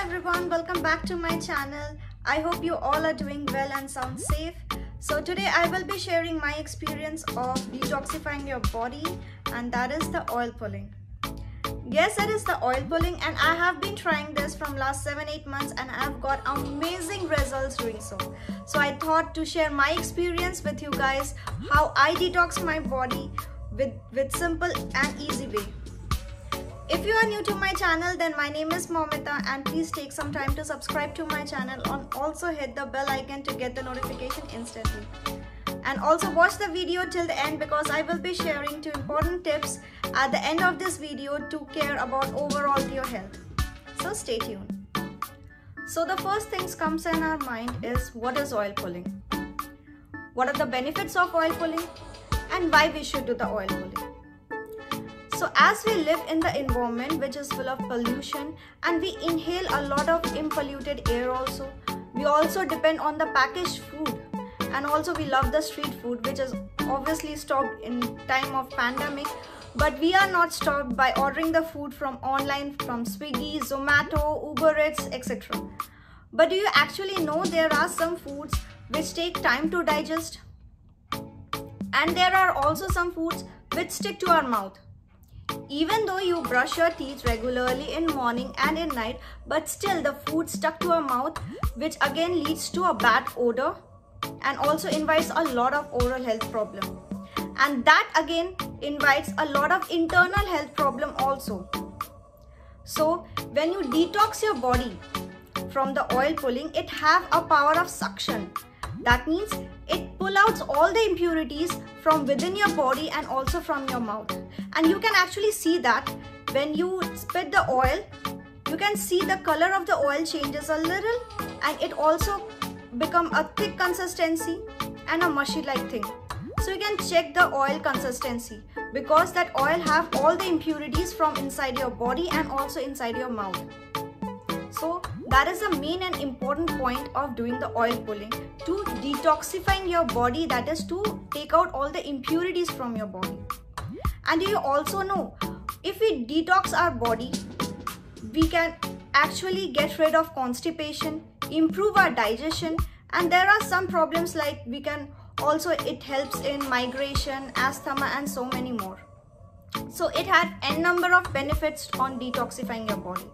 everyone, welcome back to my channel. I hope you all are doing well and sound safe. So today I will be sharing my experience of detoxifying your body, and that is the oil pulling. Yes, it is the oil pulling, and I have been trying this from last 7-8 months and I have got amazing results doing so. So I thought to share my experience with you guys, how I detox my body with simple and easy way. If you are new to my channel, then my name is Momita, and please take some time to subscribe to my channel and also hit the bell icon to get the notification instantly. And also watch the video till the end, because I will be sharing 2 important tips at the end of this video to care about overall your health. So stay tuned. So the first things comes in our mind is, what is oil pulling? What are the benefits of oil pulling? And why we should do the oil pulling? So as we live in the environment which is full of pollution, and we inhale a lot of unpolluted air also, we also depend on the packaged food, and also we love the street food, which is obviously stopped in time of pandemic, but we are not stopped by ordering the food from online, from Swiggy, Zomato, Uber Eats, etc. But do you actually know there are some foods which take time to digest? And there are also some foods which stick to our mouth. Even though you brush your teeth regularly in morning and in night, but still the food stuck to our mouth, which again leads to a bad odor and also invites a lot of oral health problem. And that again invites a lot of internal health problem also. So when you detox your body from the oil pulling, it have a power of suction. That means it pulls out all the impurities from within your body and also from your mouth. And you can actually see that when you spit the oil, you can see the color of the oil changes a little, and it also become a thick consistency and a mushy like thing. So you can check the oil consistency, because that oil have all the impurities from inside your body and also inside your mouth. So that is the main and important point of doing the oil pulling, to detoxifying your body, that is to take out all the impurities from your body. And do you also know, if we detox our body, we can actually get rid of constipation, improve our digestion, and there are some problems like it helps in migration, asthma, and so many more. So it had n number of benefits on detoxifying your body.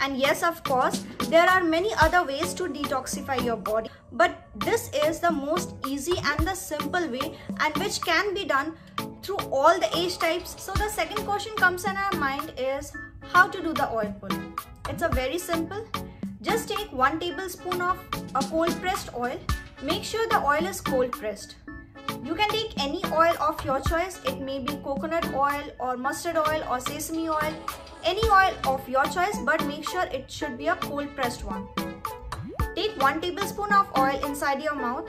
And yes, of course, there are many other ways to detoxify your body, but this is the most easy and the simple way, and which can be done through all the age types. So the second question comes in our mind is, how to do the oil pulling? It's a very simple. Just take 1 tablespoon of a cold pressed oil. Make sure the oil is cold pressed. You can take any oil of your choice. It may be coconut oil or mustard oil or sesame oil, any oil of your choice, but make sure it should be a cold pressed one. Take 1 tablespoon of oil inside your mouth.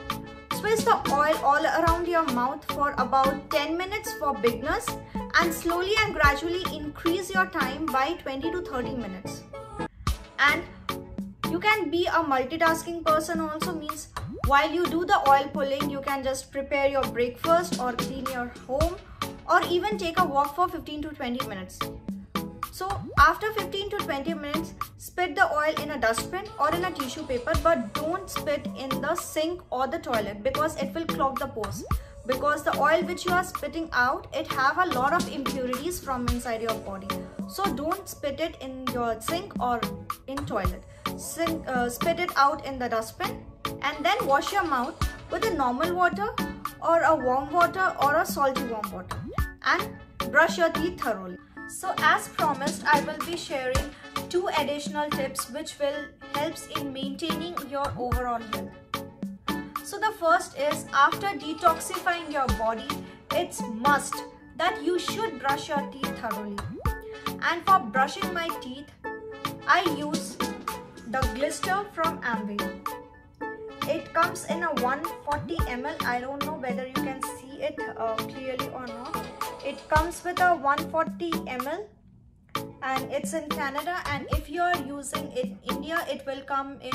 Swish the oil all around your mouth for about 10 minutes for beginners, and slowly and gradually increase your time by 20 to 30 minutes. And you can be a multitasking person also, means while you do the oil pulling, you can just prepare your breakfast or clean your home, or even take a walk for 15 to 20 minutes. So after 15 to 20 minutes, spit the oil in a dustbin or in a tissue paper, but don't spit in the sink or the toilet, because it will clog the pores. Because the oil which you are spitting out, it have a lot of impurities from inside your body. So don't spit it in your sink or in toilet. Spit it out in the dustbin, and then wash your mouth with a normal water or a warm water or a salty warm water, and brush your teeth thoroughly. So as promised, I will be sharing 2 additional tips which will helps in maintaining your overall health. So the first is, after detoxifying your body, it's must that you should brush your teeth thoroughly. And for brushing my teeth, I use the Glister from Amway. It comes in a 140 ml. I don't know whether you can see it clearly or not. It comes with a 140 ml, and it's in Canada. And if you are using it in India, it will come in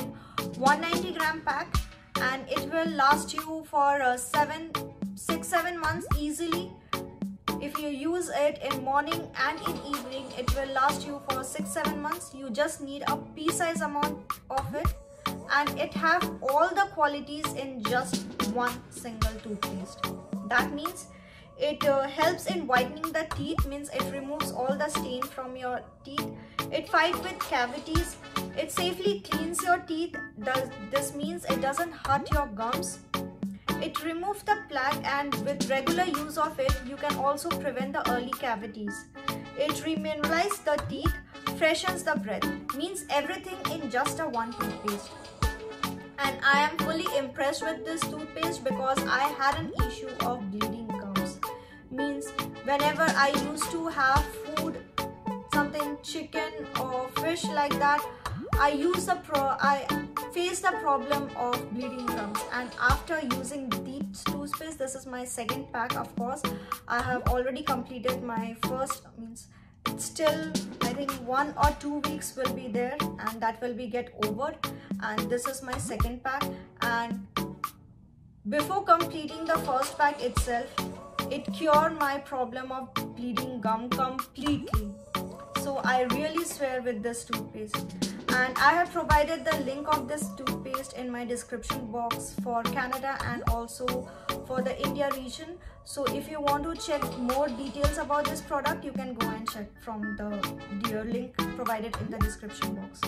190 gram pack, and it will last you for 6-7 months easily if you use it in morning and in evening, it will last you for 6-7 months. You just need a pea-size amount of it, and it have all the qualities in just one single toothpaste. That means it helps in whitening the teeth, means it removes all the stain from your teeth. It fights with cavities. It safely cleans your teeth. This means it doesn't hurt your gums. It removes the plaque, and with regular use of it, you can also prevent the early cavities. It remineralizes the teeth, freshens the breath, means everything in just a one toothpaste. And I am fully impressed with this toothpaste because I had an issue of bleeding gums. Means whenever I used to have food, something chicken or fish like that, I face the problem of bleeding gums. And after using these toothpaste, this is my second pack. Of course, I have already completed my first, means it's still, I think 1 or 2 weeks will be there, and that will be get over. And this is my second pack, and before completing the first pack itself, it cured my problem of bleeding gum completely. So I really swear with this toothpaste, and I have provided the link of this toothpaste in my description box for Canada and also for the India region. So if you want to check more details about this product, you can go and check from the link provided in the description box.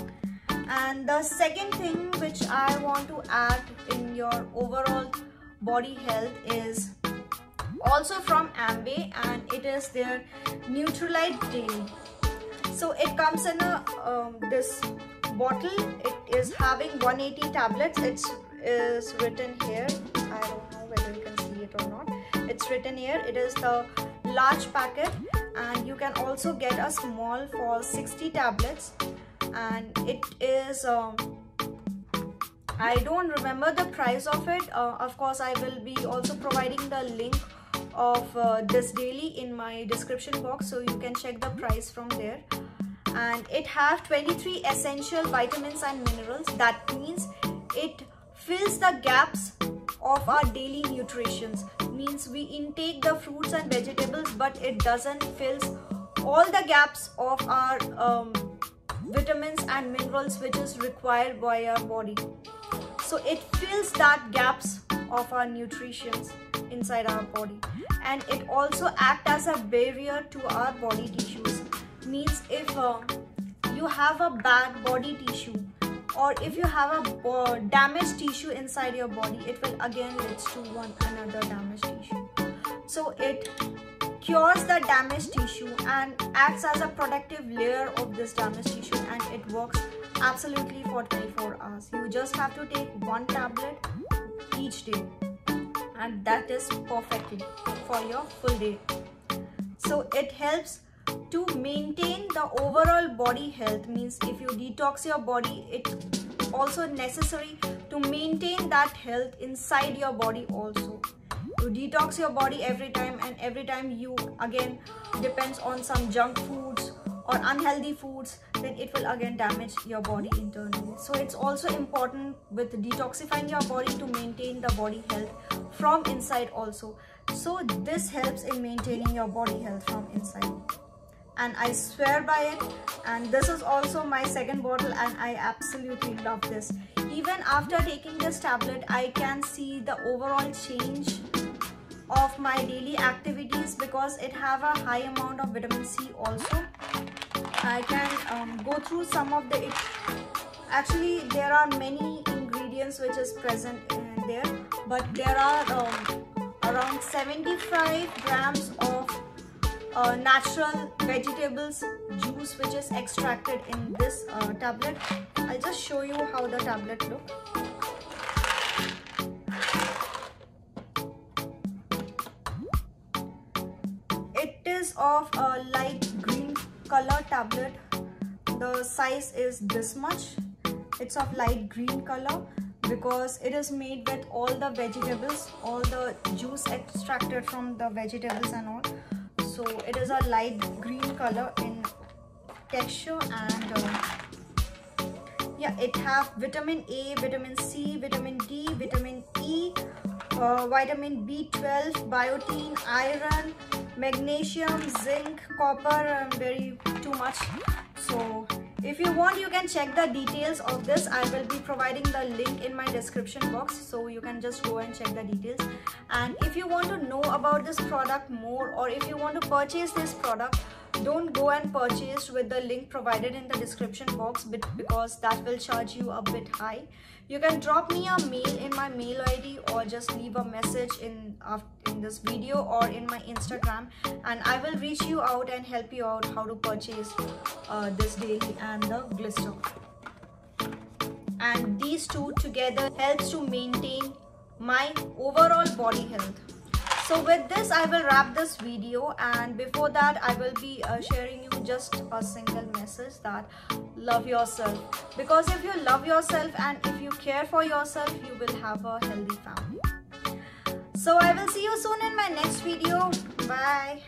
And the second thing which I want to add in your overall body health is also from Amway, and it is their Neutralite Daily. So it comes in a this bottle. It is having 180 tablets. It is written here. I don't know whether you can see it or not. It's written here. It is the large packet, and you can also get a small for 60 tablets. And it is I don't remember the price of it. Of course, I will be also providing the link of this daily in my description box, so you can check the price from there. And it have 23 essential vitamins and minerals. That means it fills the gaps of our daily nutrition. Means we intake the fruits and vegetables, but it doesn't fill all the gaps of our vitamins and minerals which is required by our body. So it fills that gaps of our nutrition inside our body, and it also acts as a barrier to our body tissues. Means if you have a bad body tissue, or if you have a damaged tissue inside your body, it will again lead to another damaged tissue. So it cures the damaged tissue and acts as a protective layer of this damaged tissue, and it works absolutely for 24 hours. You just have to take 1 tablet each day, and that is perfectly for your full day. So it helps to maintain the overall body health. Means if you detox your body, it's also necessary to maintain that health inside your body also. You detox your body every time, and every time you again depends on some junk foods or unhealthy foods, then it will again damage your body internally. So it's also important with detoxifying your body to maintain the body health from inside also. So this helps in maintaining your body health from inside, and I swear by it. And this is also my second bottle, and I absolutely love this. Even after taking this tablet, I can see the overall change of my daily activities because it have a high amount of vitamin C also. I can go through some of the actually there are many ingredients which is present in there, but there are around 75 grams of natural vegetables juice which is extracted in this tablet. I'll just show you how the tablet looks. It is of a light green color tablet. The size is this much. It's of light green color because it is made with all the vegetables, all the juice extracted from the vegetables and all. So it is a light green color in texture, and yeah, it have vitamin A, vitamin C, vitamin D, vitamin E, vitamin B12, biotin, iron, magnesium, zinc, copper, very too much. So if you want, you can check the details of this. I will be providing the link in my description box, so you can just go and check the details. And if you want to know about this product more, or if you want to purchase this product, don't go and purchase with the link provided in the description box, because that will charge you a bit high. You can drop me a mail in my mail ID, or just leave a message in this video or in my Instagram, and I will reach you out and help you out how to purchase this daily and the Glister. And these two together helps to maintain my overall body health. So with this, I will wrap this video, and before that I will be sharing you just a single message, that love yourself, because if you love yourself and if you care for yourself, you will have a healthy family. So I will see you soon in my next video. Bye.